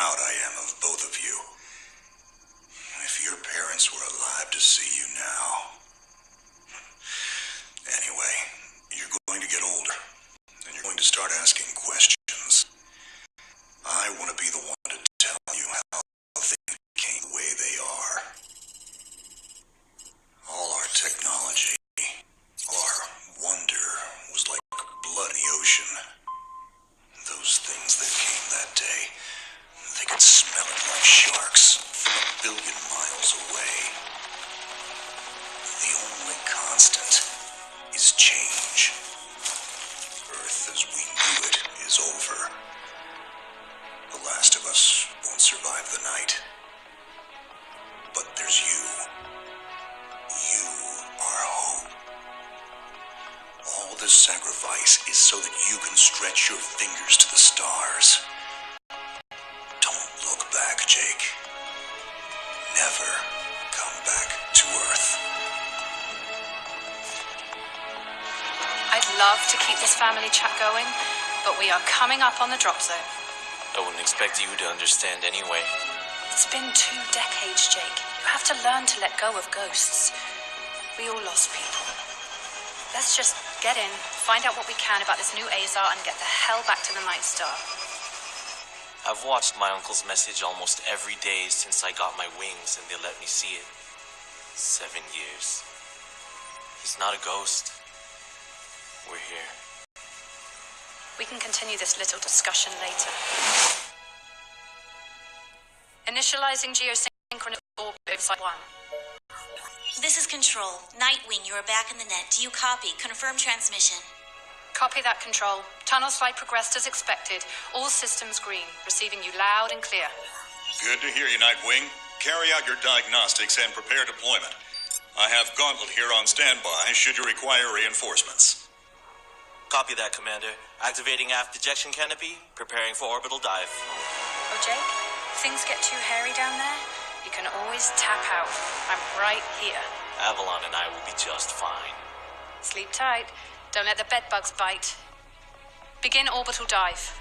proud I am of both of you. If your parents were alive to see you now. Anyway, you're going to get older, and you're going to start asking questions. I want to be the one to tell you how things became the way they are. All our technology, all our wonder was like blood in the ocean. Those things that came that day, they could smell it like sharks from 1 billion miles away. The only constant is change. Earth as we knew it is over. The last of us won't survive the night. But there's you. You are hope. All this sacrifice is so that you can stretch your fingers to the stars. Don't look back, Jake. Never come back to Earth. I'd love to keep this family chat going, but we are coming up on the drop zone. I wouldn't expect you to understand anyway. It's been 2 decades, Jake. You have to learn to let go of ghosts. We all lost people. Let's just get in, find out what we can about this new Azar, and get the hell back to the Night Star. I've watched my uncle's message almost every day since I got my wings and they let me see it. 7 years. He's not a ghost. We're here. We can continue this little discussion later. Initializing geosynchronous orbit site 1. This is Control. Nightwing, you are back in the net. Do you copy? Confirm transmission. Copy that, Control. Tunnel slide progressed as expected. All systems green. Receiving you loud and clear. Good to hear you, Nightwing. Carry out your diagnostics and prepare deployment. I have Gauntlet here on standby should you require reinforcements. Copy that, Commander. Activating aft ejection canopy, preparing for orbital dive. Oh, Jake, if things get too hairy down there, you can always tap out. I'm right here. Avalon and I will be just fine. Sleep tight. Don't let the bedbugs bite. Begin orbital dive.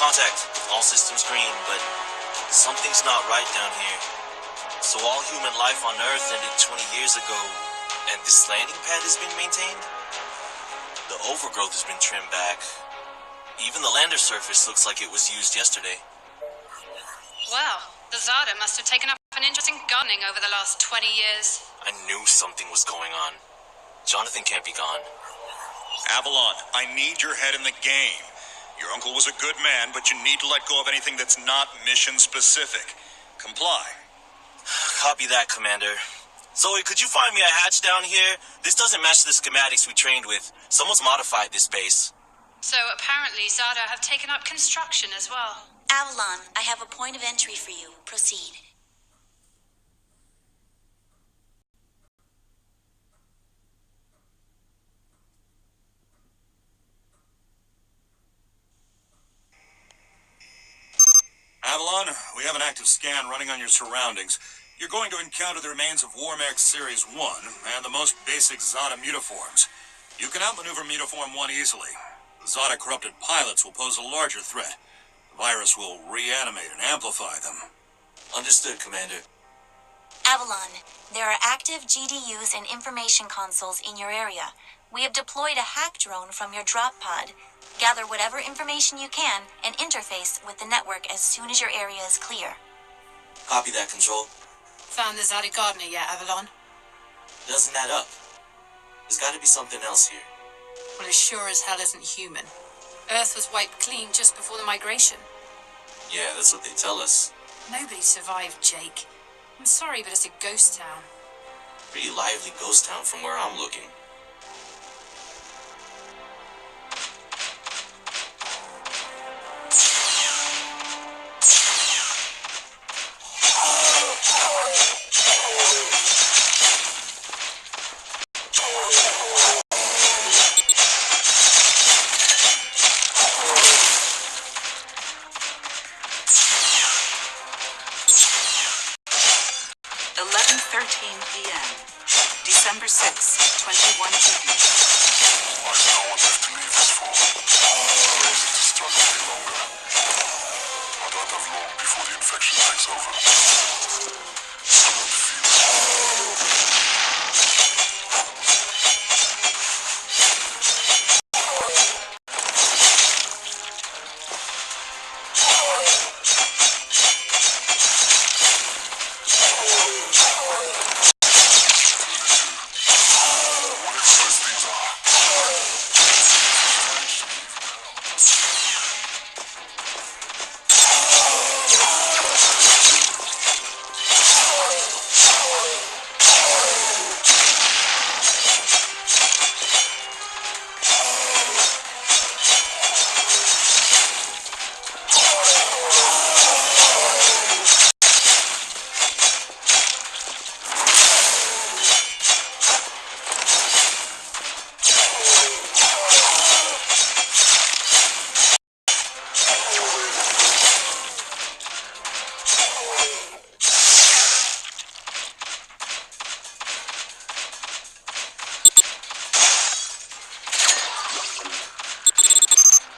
Contact. All systems green, but something's not right down here. So all human life on Earth ended 20 years ago, and this landing pad has been maintained? The overgrowth has been trimmed back. Even the lander surface looks like it was used yesterday. Well, the Zada must have taken up an interest in gardening over the last 20 years. I knew something was going on. Jonathan can't be gone. Avalon, I need your head in the game. Your uncle was a good man, but you need to let go of anything that's not mission-specific. Comply. Copy that, Commander. Zoe, could you find me a hatch down here? This doesn't match the schematics we trained with. Someone's modified this base. So apparently Zada have taken up construction as well. Avalon, I have a point of entry for you. Proceed. Avalon, we have an active scan running on your surroundings. You're going to encounter the remains of Warmax Series 1 and the most basic Zada mutaforms. You can outmaneuver Mutaform 1 easily. The Zada corrupted pilots will pose a larger threat. The virus will reanimate and amplify them. Understood, Commander. Avalon, there are active GDUs and information consoles in your area. We have deployed a hack drone from your drop pod. Gather whatever information you can and interface with the network as soon as your area is clear. Copy that, Control. Found the Zaddy Gardener yet, Avalon? Doesn't add up. There's gotta be something else here. Well, it sure as hell isn't human. Earth was wiped clean just before the migration. Yeah, that's what they tell us. Nobody survived, Jake. I'm sorry, but it's a ghost town. Pretty lively ghost town from where I'm looking. December 6, 21 GD. There's no one left to leave this for. No reason to struggle any longer. I don't have long before the infection takes over. I don't feel it.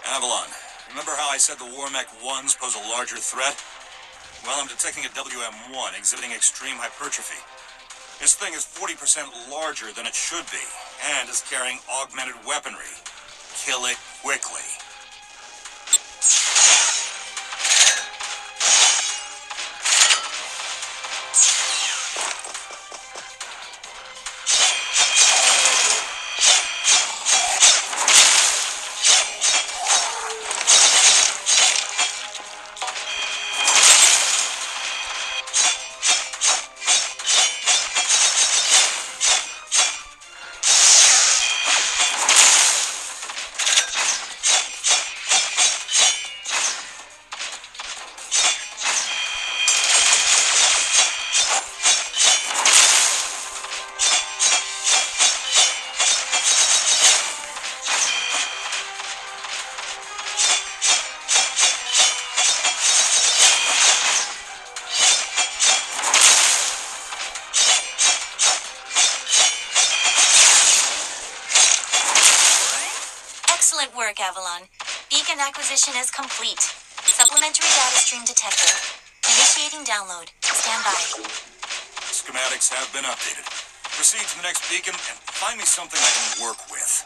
Avalon, remember how I said the Warmech 1s pose a larger threat? Well, I'm detecting a WM1 exhibiting extreme hypertrophy. This thing is 40% larger than it should be, and is carrying augmented weaponry. Kill it quickly. Excellent work, Avalon. Beacon acquisition is complete. Supplementary data stream detected. Initiating download. Stand by. Schematics have been updated. Proceed to the next beacon and find me something I can work with.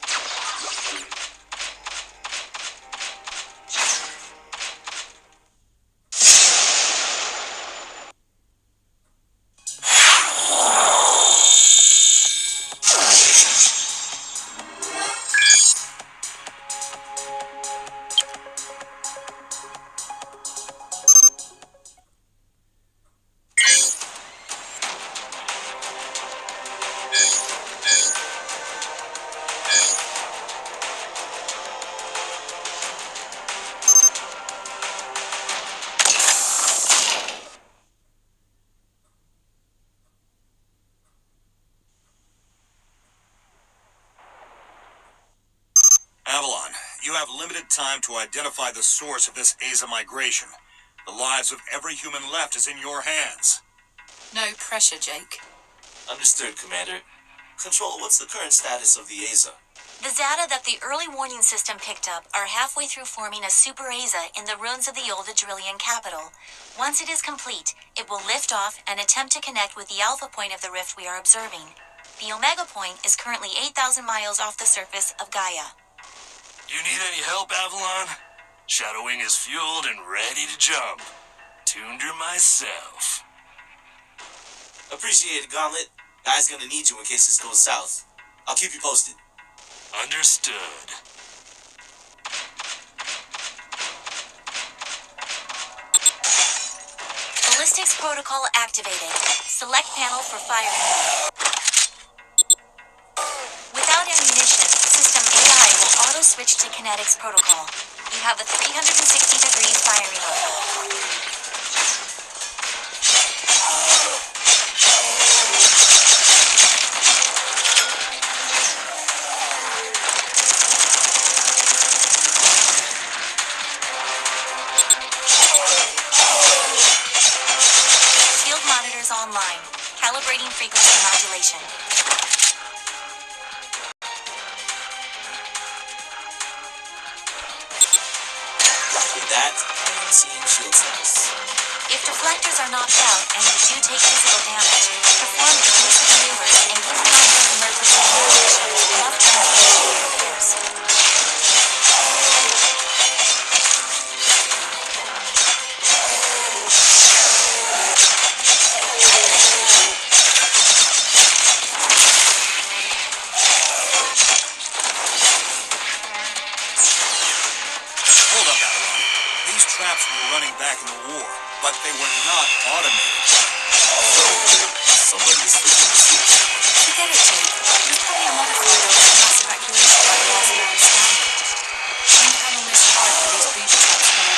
Avalon, you have limited time to identify the source of this Aza migration. The lives of every human left is in your hands. No pressure, Jake. Understood, Commander. Control, what's the current status of the Aza? The data that the early warning system picked up are halfway through forming a super Aza in the ruins of the old Adrillian capital. Once it is complete, it will lift off and attempt to connect with the alpha point of the rift we are observing. The Omega point is currently 8,000 miles off the surface of Gaia. You need any help, Avalon? Shadowwing is fueled and ready to jump. Tuned her myself. Appreciate it, Gauntlet. Guy's gonna need you in case this goes south. I'll keep you posted. Understood. Ballistics protocol activated. Select panel for firing mode. Without ammunition, system AI will auto-switch to kinetics protocol. You have a 360-degree firing mode. Field monitors online. Calibrating frequency modulation. With that, I'm seeing shield status. If deflectors are knocked out and you do take physical damage, perform explosive maneuvers and give the ongoing emergency navigation enough time to initiate repairs. Hold up, Avalon. These traps were running back in the war, but they were not automated. Somebody is fixing the switch. Forget it, Jake. There's probably a modifier of the mass evacuation by last man standard. Some panel misfired for these booby traps to work.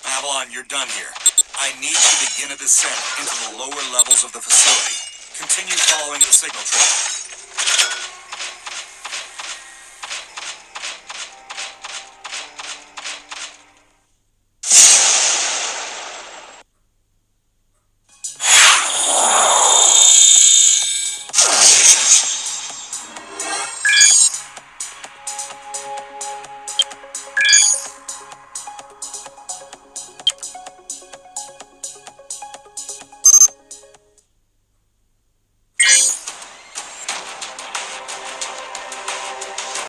Avalon, you're done here. I need you to begin a descent into the lower levels of the facility. Continue following the signal trail.